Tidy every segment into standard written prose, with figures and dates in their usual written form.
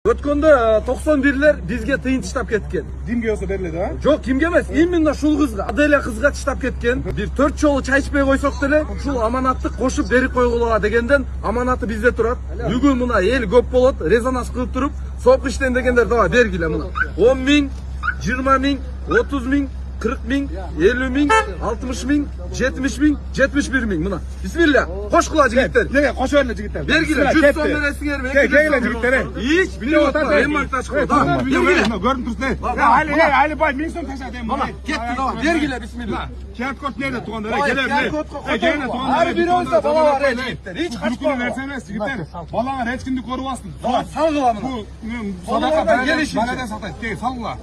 Өткөндө 91'ler bizge тыйын таштап кеткен. Кимге болсо берилет, а? Жок, кимге эмес, именно шул кызга, Аделя кызга таштап кеткен. Бир 4 жолу чай ичпей койсок деле, ушул аманатты кошуп берип койгула дегенден аманаты бизде турат. Бүгүн мына эл көп болот, резонанс кылып туруп, сопку иштен дегендер давай бергиле мына. 10 миң, 20 миң, 30 миң, 40 миң, 50 миң, 60 миң, 70 миң, 71 миң мына. Бисмилля, кош кыла жигиттер. Неге кошо берле жигиттер? Бергиле, 100 сом бересиңерби? Келгиле жигиттер. Hiç biliyor musun? Emmak taş koy. Görүнүп турсуң. Али бай 1000 сом ташат эми. Мана, кетти давай. Бергиле, бисмилля. Кент код нерде туугандар? Ар бир ойса бала бар жигиттер. Hiç Качпаган нерсе эмес жигиттер. Балаңар эч кимди көрүп алсын. Салгыла мына. Бул Балаңардан садака келишинче. баладан сатайт. Кел, салгыла.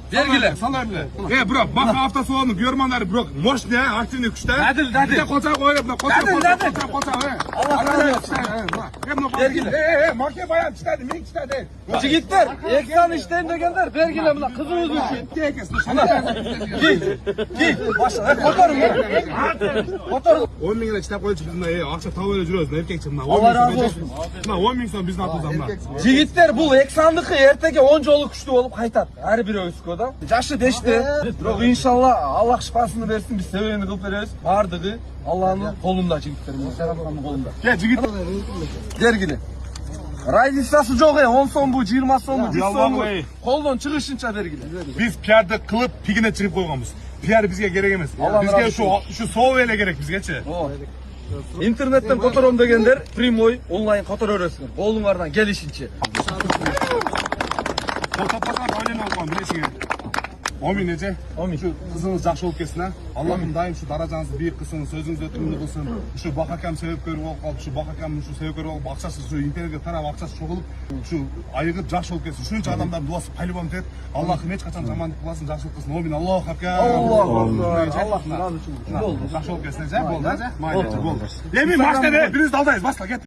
Бергиле. Сала берле. Бирок, бака автосалонун көрмандары бирок мощный, активный күчтө. Дадил. Колча коюп, колча. Allah razı olsun. Бергиле. Маке баян читады, мен читады. Жигиттер, эксан иштейм дегендер, бергиле мына кызыбыз үчүн. Ки, баша, которуң. Которуң. 10 миңге читап койчу биз мына акча таап эле жүрөбүз, эркекчи мына. Allah razı olsun. Мына 10 миң сом биздин атыбызда мына. Жигиттер, бул эксандыкы эртеге 10 жолу күчтүү болуп кайтат. Ар бирөөбүзгө да. Жашы 5те. Бирок иншалла Аллах шифасын берсин, биз себебини кылып беребиз. Бардыгы Аллахнын колунда жигиттер, Жараткандын колунда. Кел жигит. Бергиле. Разницасы жок, 10 сомбу, 20 сомбу, 100 сомбу. Ой. Колдон чыгышынча бергиле. Биз пиарды кылып пигине чыгып койгонбуз. Пиар бизге керек эмес. Бизге ушу соо эле керек бизгечи. Интернеттен котором дегендер прямой онлайн котор өрөсүңөр. Колуңардан келишинче. Таппасаң ойлонуп алган билесиңер. 10 миң нече? 10 миң. Кызыңыз жакшы болуп кетсин, а? Аллахым дайым ушу даражаңызды бийик кылсын, сөзүңүздү өтүмдүү кылсын. Ушу бакакам себепкер болуп калып, ушу бакакам ушу себепкер болуп, акчасы ушу интернетке тарап акчасы чогулуп, ушу айыгып жакшы болуп кетсин. Ушунча адамдардын дуасы по-любому тет. Аллахым эч качан жамандык кылбасын, жакшылык кылсын. Амин. Аллаху акбар. Аллах разы болсун. Жакшы болуп кетсин, же? Болду, же? Майда, болду. Эми машина берип, бирибизди алдайбыз, баска кет.